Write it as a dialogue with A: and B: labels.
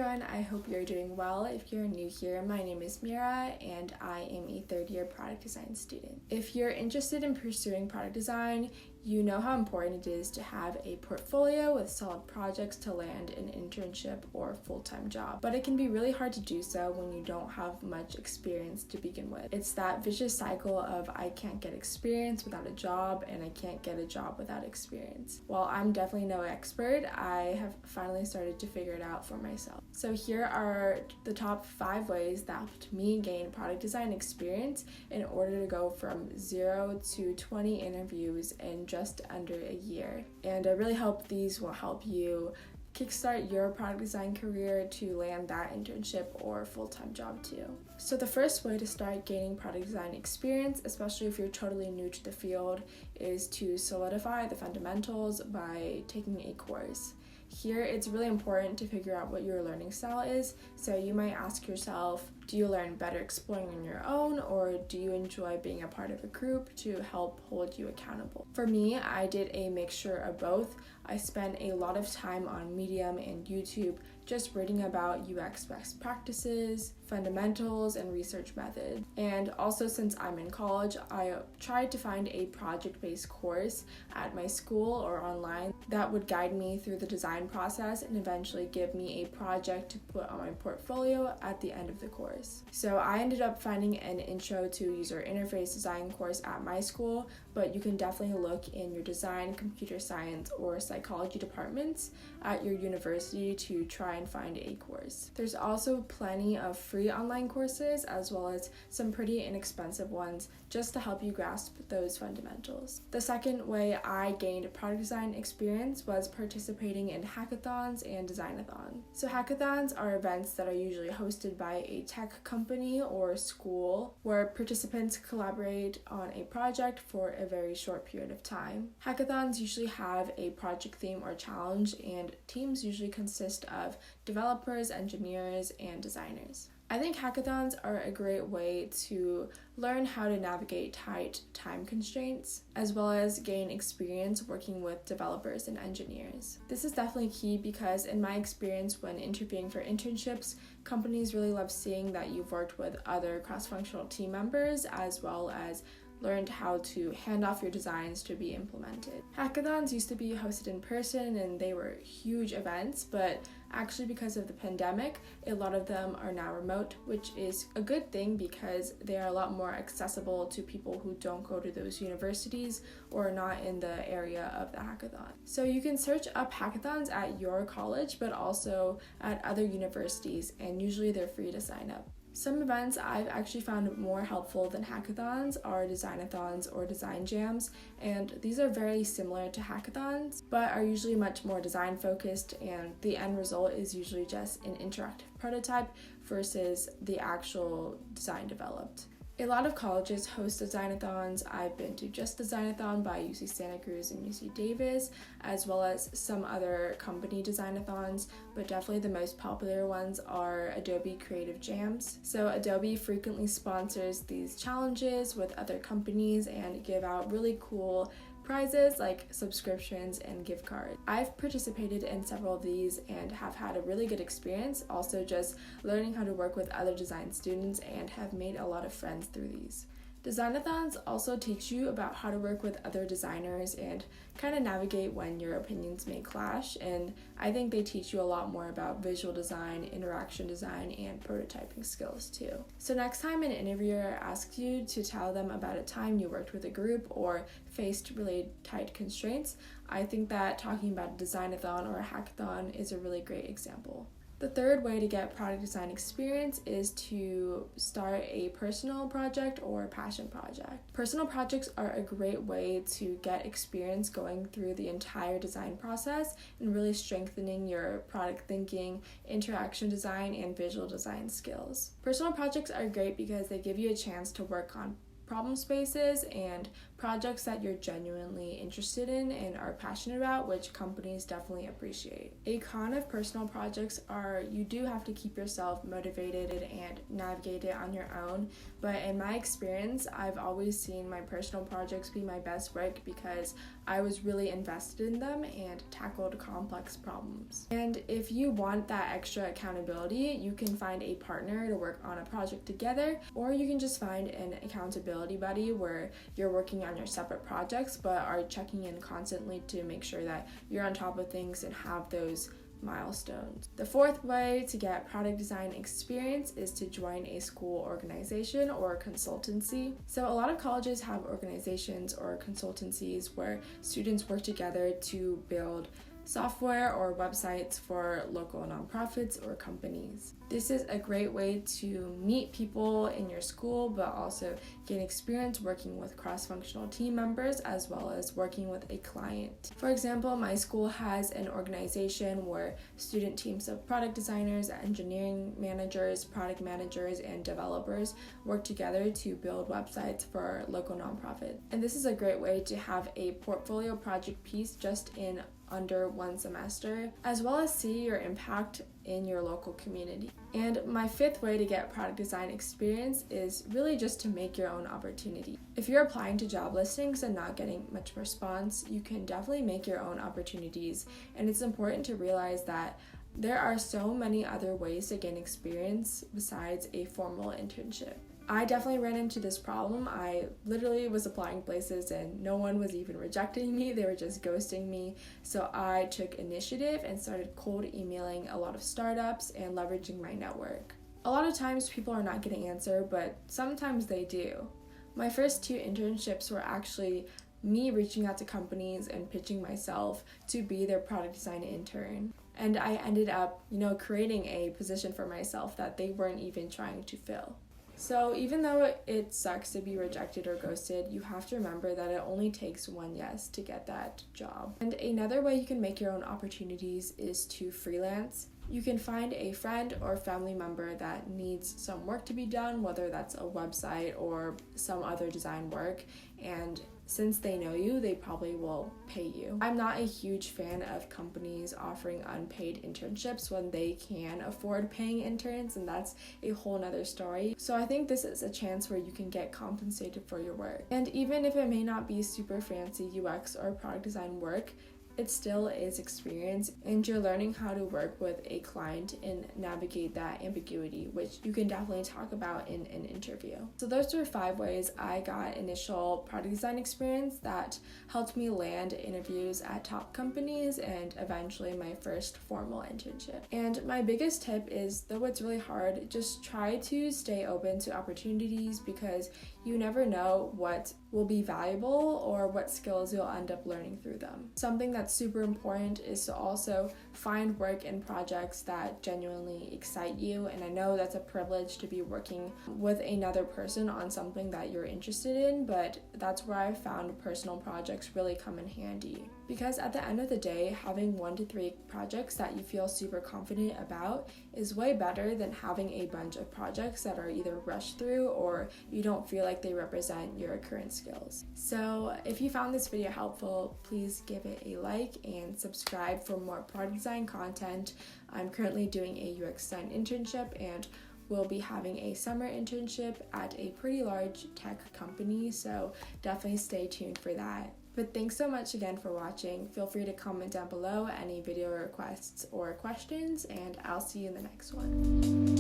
A: everyone, I hope you're doing well. If you're new here, my name is Mira and I am a third-year product design student. If you're interested in pursuing product design, you know how important it is to have a portfolio with solid projects to land an internship or full-time job. But it can be really hard to do so when you don't have much experience to begin with. It's that vicious cycle of I can't get experience without a job and I can't get a job without experience. While I'm definitely no expert, I have finally started to figure it out for myself. So here are the top 5 ways that helped me gain product design experience in order to go from 0 to 20 interviews in just under a year. And I really hope these will help you kickstart your product design career to land that internship or full-time job too. So the first way to start gaining product design experience, especially if you're totally new to the field, is to solidify the fundamentals by taking a course. Here, it's really important to figure out what your learning style is. So you might ask yourself, do you learn better exploring on your own, or do you enjoy being a part of a group to help hold you accountable? For me, I did a mixture of both. I spent a lot of time on Medium and YouTube just reading about UX best practices, fundamentals, and research methods. And also, since I'm in college, I tried to find a project-based course at my school or online that would guide me through the design process and eventually give me a project to put on my portfolio at the end of the course. So I ended up finding an intro to user interface design course at my school, but you can definitely look in your design, computer science, or psychology departments at your university to try and find a course. There's also plenty of free online courses as well as some pretty inexpensive ones just to help you grasp those fundamentals. The second way I gained product design experience was participating in hackathons and designathons. So hackathons are events that are usually hosted by a tech company or school where participants collaborate on a project for a very short period of time. Hackathons usually have a project theme or challenge, and teams usually consist of developers, engineers, and designers. I think hackathons are a great way to learn how to navigate tight time constraints, as well as gain experience working with developers and engineers. This is definitely key because in my experience when interviewing for internships, companies really love seeing that you've worked with other cross-functional team members as well as learned how to hand off your designs to be implemented. Hackathons used to be hosted in person and they were huge events, but actually because of the pandemic, a lot of them are now remote, which is a good thing because they are a lot more accessible to people who don't go to those universities or are not in the area of the hackathon. So you can search up hackathons at your college, but also at other universities, and usually they're free to sign up. Some events I've actually found more helpful than hackathons are designathons or design jams, and these are very similar to hackathons, but are usually much more design focused, and the end result is usually just an interactive prototype versus the actual design developed. A lot of colleges host designathons. I've been to Just Designathon by UC Santa Cruz and UC Davis, as well as some other company designathons, but definitely the most popular ones are Adobe Creative Jams. So Adobe frequently sponsors these challenges with other companies and give out really cool prizes like subscriptions and gift cards. I've participated in several of these and have had a really good experience, also just learning how to work with other design students, and have made a lot of friends through these. Designathons also teach you about how to work with other designers and kind of navigate when your opinions may clash, and I think they teach you a lot more about visual design, interaction design, and prototyping skills too. So next time an interviewer asks you to tell them about a time you worked with a group or faced really tight constraints, I think that talking about a designathon or a hackathon is a really great example. The third way to get product design experience is to start a personal project or passion project. Personal projects are a great way to get experience going through the entire design process and really strengthening your product thinking, interaction design, and visual design skills. Personal projects are great because they give you a chance to work on problem spaces and projects that you're genuinely interested in and are passionate about, which companies definitely appreciate. A con of personal projects are you do have to keep yourself motivated and navigate it on your own, but in my experience, I've always seen my personal projects be my best work because I was really invested in them and tackled complex problems. And if you want that extra accountability, you can find a partner to work on a project together, or you can just find an accountability buddy where you're working on your separate projects but are checking in constantly to make sure that you're on top of things and have those milestones. The fourth way to get product design experience is to join a school organization or consultancy. So a lot of colleges have organizations or consultancies where students work together to build software or websites for local nonprofits or companies. This is a great way to meet people in your school, but also gain experience working with cross-functional team members as well as working with a client. For example, my school has an organization where student teams of product designers, engineering managers, product managers, and developers work together to build websites for local nonprofits. And this is a great way to have a portfolio project piece just in under one semester, as well as see your impact in your local community. And my fifth way to get product design experience is really just to make your own opportunity. If you're applying to job listings and not getting much response, you can definitely make your own opportunities. And it's important to realize that there are so many other ways to gain experience besides a formal internship. I definitely ran into this problem. I literally was applying places and no one was even rejecting me. They were just ghosting me. So I took initiative and started cold emailing a lot of startups and leveraging my network. A lot of times people are not getting answered, but sometimes they do. My first 2 internships were actually me reaching out to companies and pitching myself to be their product design intern. And I ended up, creating a position for myself that they weren't even trying to fill. So even though it sucks to be rejected or ghosted, you have to remember that it only takes one yes to get that job. And another way you can make your own opportunities is to freelance. You can find a friend or family member that needs some work to be done, whether that's a website or some other design work, and since they know you, they probably will pay you. I'm not a huge fan of companies offering unpaid internships when they can afford paying interns, and that's a whole nother story. So I think this is a chance where you can get compensated for your work. And even if it may not be super fancy UX or product design work, it still is experience, and you're learning how to work with a client and navigate that ambiguity, which you can definitely talk about in an interview. So those were 5 ways I got initial product design experience that helped me land interviews at top companies and eventually my first formal internship. And my biggest tip is, though it's really hard, just try to stay open to opportunities because you never know what will be valuable or what skills you'll end up learning through them. Something that's super important is to also find work and projects that genuinely excite you. And I know that's a privilege to be working with another person on something that you're interested in, but that's where I found personal projects really come in handy. Because at the end of the day, having 1 to 3 projects that you feel super confident about is way better than having a bunch of projects that are either rushed through or you don't feel like they represent your current skills. So if you found this video helpful, please give it a like and subscribe for more product design content. I'm currently doing a UX design internship and we'll be having a summer internship at a pretty large tech company, so definitely stay tuned for that. But thanks so much again for watching. Feel free to comment down below any video requests or questions, and I'll see you in the next one.